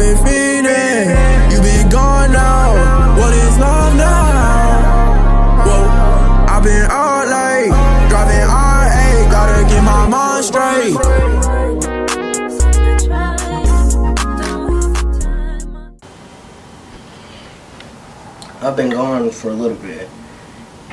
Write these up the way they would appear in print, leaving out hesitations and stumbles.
been feeding, you been gone now. What is love now? Whoa, I've been out late, driving R8, gotta get my mind straight. I've been gone for a little bit,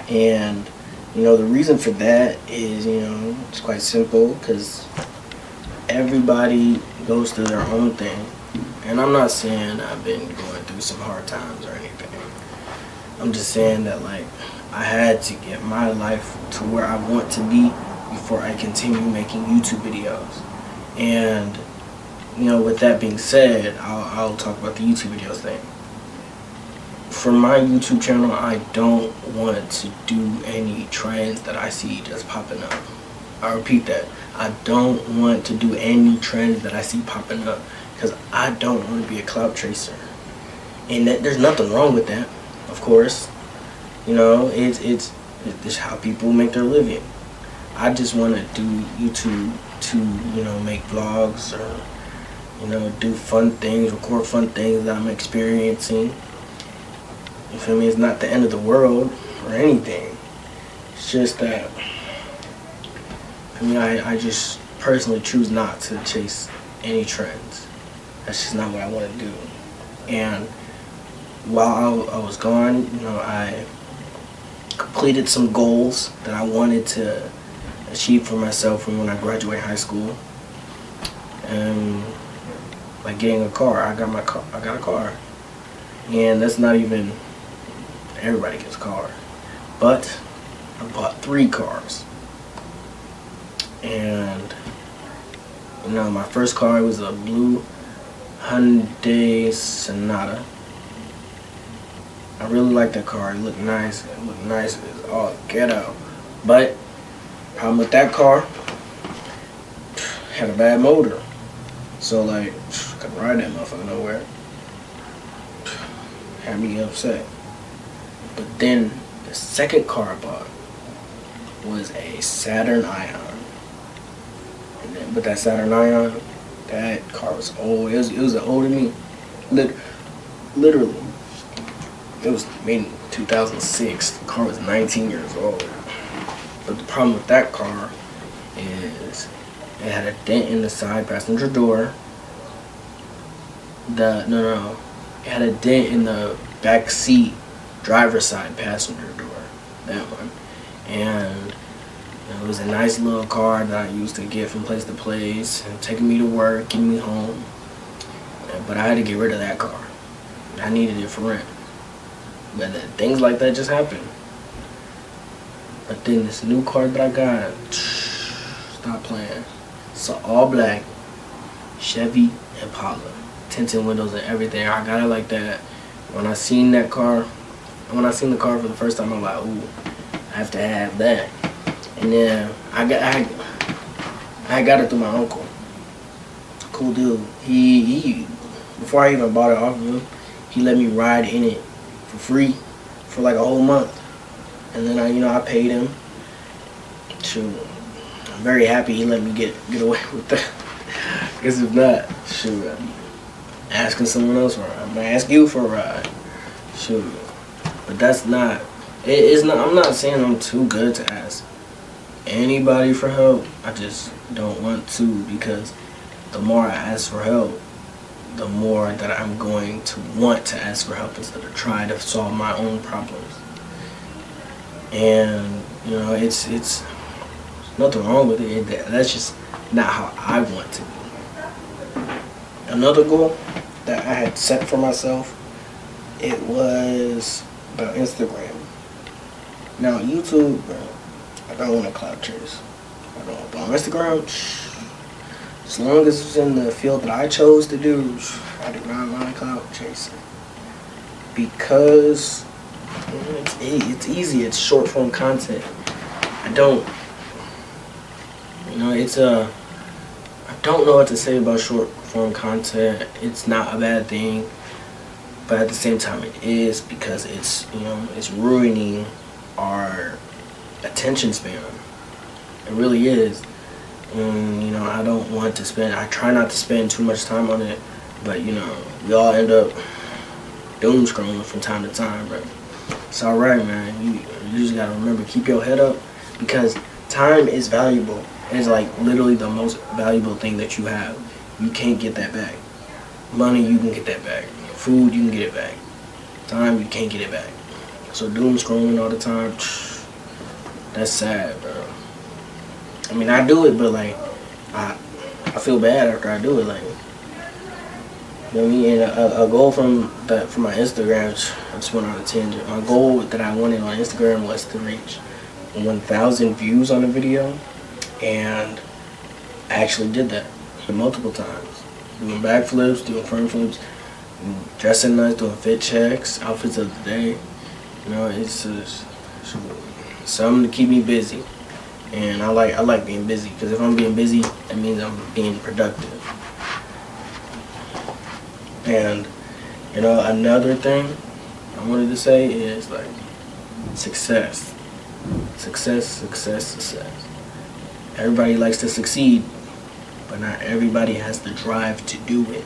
and the reason for that is, it's quite simple, because everybody goes through their own thing. And I'm not saying I've been going through some hard times or anything. I'm just saying that, I had to get my life to where I want to be before I continue making YouTube videos. And, with that being said, I'll talk about the YouTube videos thing. For my YouTube channel, I don't want to do any trends that I see just popping up. I repeat that. I don't want to do any trends that I see popping up, because I don't want to be a clout chaser. And there's nothing wrong with that, of course. It's how people make their living. I just want to do YouTube to, make vlogs or, do fun things, record fun things that I'm experiencing. You feel me? It's not the end of the world or anything. It's just that, I just personally choose not to chase any trends. That's just not what I want to do. And while I was gone, I completed some goals that I wanted to achieve for myself from when I graduated high school. And like getting a car, I got a car. And that's not even, everybody gets a car. But I bought 3 cars. And my first car was a blue Hyundai Sonata. I really liked that car. It looked nice. It was all get out. But problem with that car, had a bad motor. So I couldn't ride that motherfucker nowhere. Had me upset. But then the second car I bought was a Saturn Ion. But that Saturn Ion, that car was old. It was older than me. Literally. It was made in 2006. The car was 19 years old. But the problem with that car is it had a dent in the side passenger door. It had a dent in the back seat driver's side passenger door. That one. And it was a nice little car that I used to get from place to place and taking me to work, getting me home. But I had to get rid of that car. I needed it for rent. But things like that just happen. But then this new car that I got, stop playing. It's an all black Chevy Impala, tinted windows and everything. I got it like that. When I seen the car for the first time, I'm like, ooh, I have to have that. And then I got it through my uncle. Cool dude. He before I even bought it off of him, he let me ride in it for free for a whole month. And then I paid him. Shoot, I'm very happy he let me get away with that. Because if not, shoot, I'm asking someone else for a ride. I'm gonna ask you for a ride. Shoot, but that's not. It's not. I'm not saying I'm too good to ask anybody for help. I just don't want to, because the more I ask for help, the more that I'm going to want to ask for help instead of trying to solve my own problems. And it's nothing wrong with it. That's just not how I want to be. Another goal that I had set for myself, it was about Instagram. Now YouTube, I don't want to clout chase. But on Instagram, as long as it's in the field that I chose to do, I do not mind clout chasing. Because it's easy. It's short form content. I don't know what to say about short form content. It's not a bad thing, but at the same time it is, because it's ruining our attention span. It really is. And I don't want to spend, I try not to spend too much time on it, But you know, we all end up doom scrolling from time to time, but it's alright, man. You just gotta remember, keep your head up, because time is valuable. It's like literally the most valuable thing that you have. You can't get that back. Money, you can get that back. Food, you can get it back. Time, you can't get it back. So doom scrolling all the time, that's sad, bro. I mean, I do it, but like, I feel bad after I do it, like. You know what I mean? And a goal from my Instagram, I just went on a tangent. My goal that I wanted on Instagram was to reach 1,000 views on a video, and I actually did that multiple times. Doing backflips, doing front flips, dressing nice, doing fit checks, outfits of the day. You know, it's just something to keep me busy, and I like being busy, because if I'm being busy, that means I'm being productive. And, you know, another thing I wanted to say is, like, success. Success. Everybody likes to succeed, but not everybody has the drive to do it.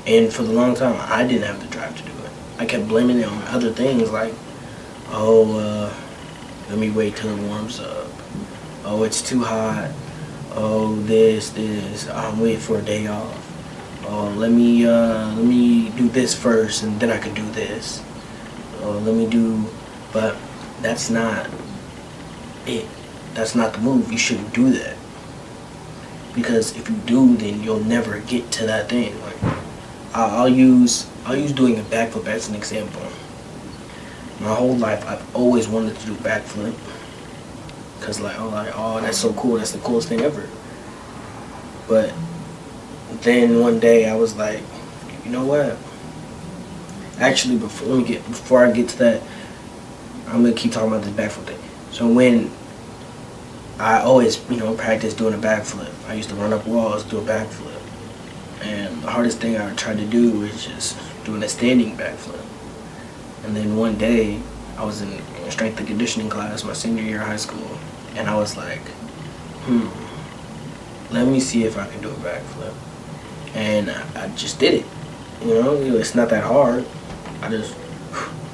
And for the long time, I didn't have the drive to do it. I kept blaming it on other things, like, let me wait till it warms up. Oh, it's too hot. Oh, this. I'm waiting for a day off. Oh, let me do this first, and then I can do this. Oh, but that's not it. That's not the move. You shouldn't do that, because if you do, then you'll never get to that thing. Like, I'll use doing a backflip as an example. My whole life, I've always wanted to do backflip, cause oh, that's so cool. That's the coolest thing ever. But then one day I was like, you know what? Actually, before I get to that, I'm gonna keep talking about this backflip thing. So when I always, practice doing a backflip, I used to run up walls, do a backflip, and the hardest thing I tried to do was just doing a standing backflip. And then one day I was in strength and conditioning class my senior year of high school, and I was like, let me see if I can do a backflip. And I just did it. It's not that hard. I just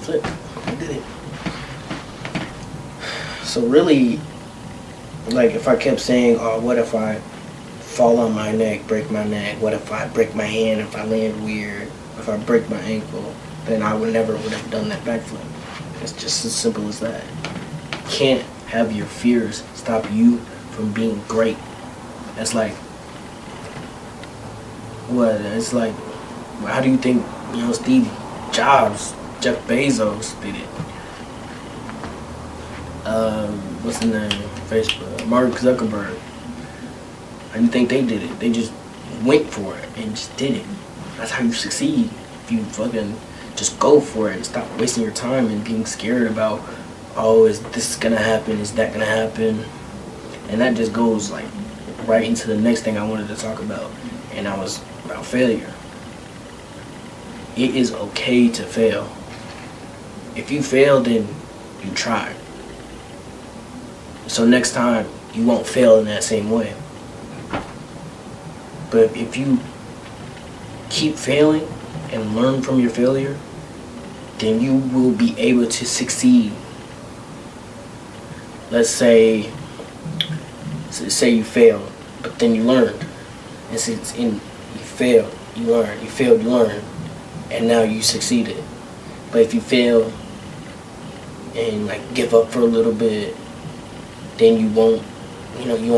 flipped. I did it. So really, like, if I kept saying, oh, what if I fall on my neck, break my neck? What if I break my hand, if I land weird? If I break my ankle? Then I would have done that backflip. It's just as simple as that. You can't have your fears stop you from being great. That's like, what? It's like, how do you think, Steve Jobs, Jeff Bezos did it? What's his name? Facebook. Mark Zuckerberg. How do you think they did it? They just went for it and just did it. That's how you succeed. If you fucking just go for it and stop wasting your time and being scared about, oh, is this gonna happen? Is that gonna happen? And that just goes like right into the next thing I wanted to talk about, and that was about failure. It is okay to fail. If you fail, then you try. So next time you won't fail in that same way. But if you keep failing and learn from your failure, then you will be able to succeed. Let's say you failed, but then you learned. You failed, you learned. You failed, you learned. And now you succeeded. But if you fail and like give up for a little bit, then you won't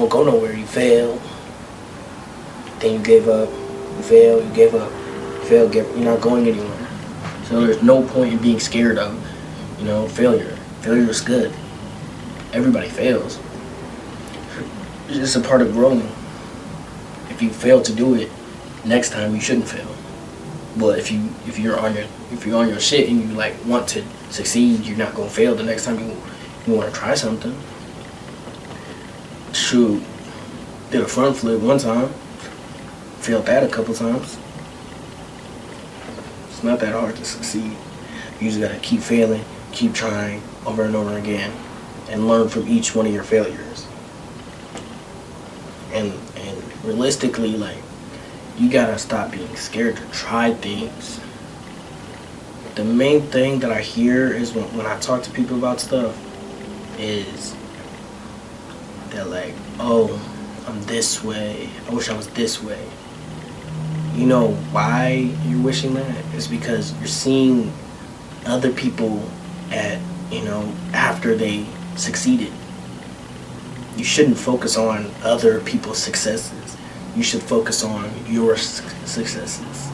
go nowhere. You fail, then you give up. You fail, you give up. You fail, you're not going anywhere. So there's no point in being scared of, failure. Failure is good. Everybody fails. It's just a part of growing. If you fail to do it, next time you shouldn't fail. But if you're on your shit and you like want to succeed, you're not gonna fail the next time you want to try something. Shoot, did a front flip one time, failed that a couple times. It's not that hard to succeed. You just gotta keep failing, keep trying over and over again, and learn from each one of your failures. And realistically, like, you gotta stop being scared to try things. The main thing that I hear is when I talk to people about stuff is they're like, oh, I'm this way. I wish I was this way. You know why you're wishing that? It's because you're seeing other people after they succeeded. You shouldn't focus on other people's successes. You should focus on your successes.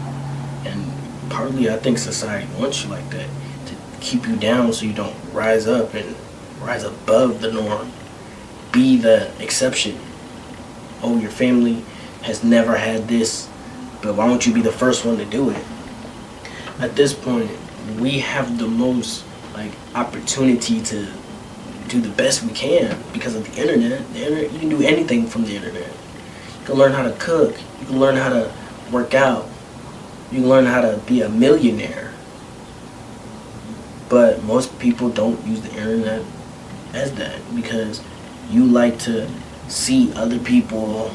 And partly I think society wants you like that, to keep you down so you don't rise up and rise above the norm. Be the exception. Oh, your family has never had this, but why don't you be the first one to do it? At this point, we have the most opportunity to do the best we can because of the internet. The internet, you can do anything from the internet. You can learn how to cook. You can learn how to work out. You can learn how to be a millionaire. But most people don't use the internet as that because you like to see other people.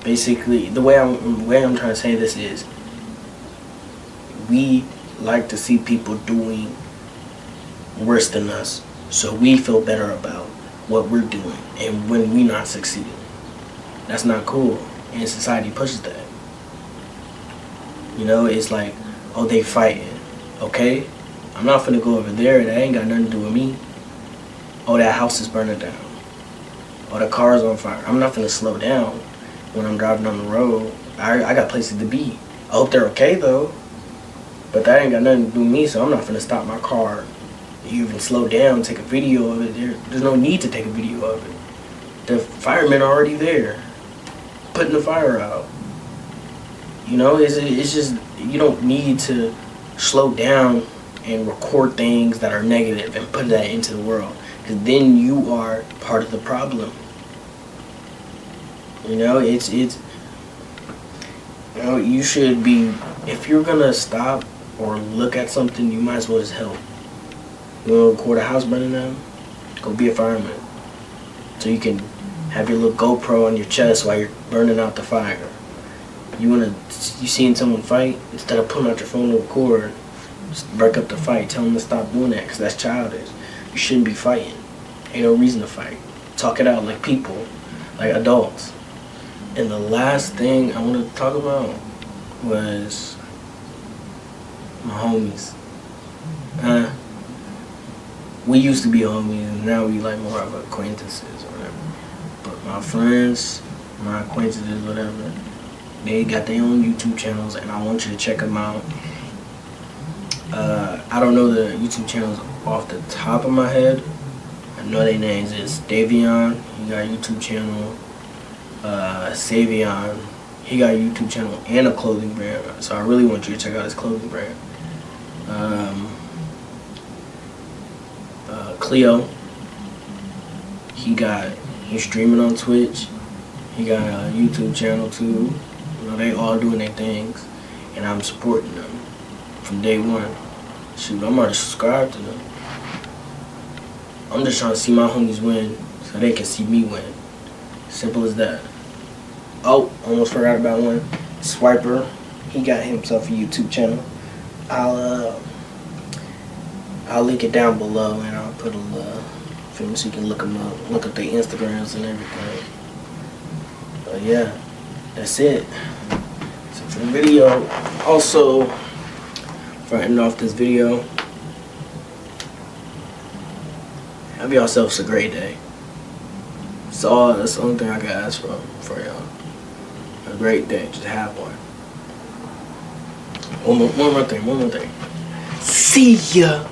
Basically, the way I'm trying to say this is, we like to see people doing worse than us, so we feel better about what we're doing, and when we're not succeeding, that's not cool. And society pushes that. It's like, oh, they fighting. Okay, I'm not finna go over there. That ain't got nothing to do with me. Oh, that house is burning down. Oh, the car's on fire. I'm not finna slow down when I'm driving on the road. I got places to be. I hope they're okay though. But that ain't got nothing to do with me, so I'm not finna stop my car. You even slow down, take a video of it. There's no need to take a video of it. The firemen are already there, putting the fire out. It's just, you don't need to slow down and record things that are negative and put that into the world, because then you are part of the problem. You should be, if you're gonna stop or look at something, you might as well just help. You want to record a house burning down? Go be a fireman. So you can have your little GoPro on your chest while you're burning out the fire. You seeing someone fight? Instead of pulling out your phone to record, just break up the fight. Tell them to stop doing that, because that's childish. You shouldn't be fighting. Ain't no reason to fight. Talk it out like people, like adults. And the last thing I want to talk about was my homies. We used to be homies, and now we more of acquaintances or whatever. But my friends, my acquaintances, whatever, they got their own YouTube channels, and I want you to check them out. I don't know the YouTube channels off the top of my head. I know their names is Davion. He got a YouTube channel. Savion. He got a YouTube channel and a clothing brand. So I really want you to check out his clothing brand. Cleo, he's streaming on Twitch. He got a YouTube channel too. They all doing their things, and I'm supporting them from day one. Shoot, I'm already subscribed to them. I'm just trying to see my homies win so they can see me win. Simple as that. Oh, almost forgot about one. Swiper, he got himself a YouTube channel. I'll link it down below, and I'll put a film so you can look them up, look up their Instagrams and everything. But yeah, that's it. So for the video, also, for ending off this video, have yourselves a great day. That's the only thing I can ask for y'all. A great day, just have one. One more thing. See ya.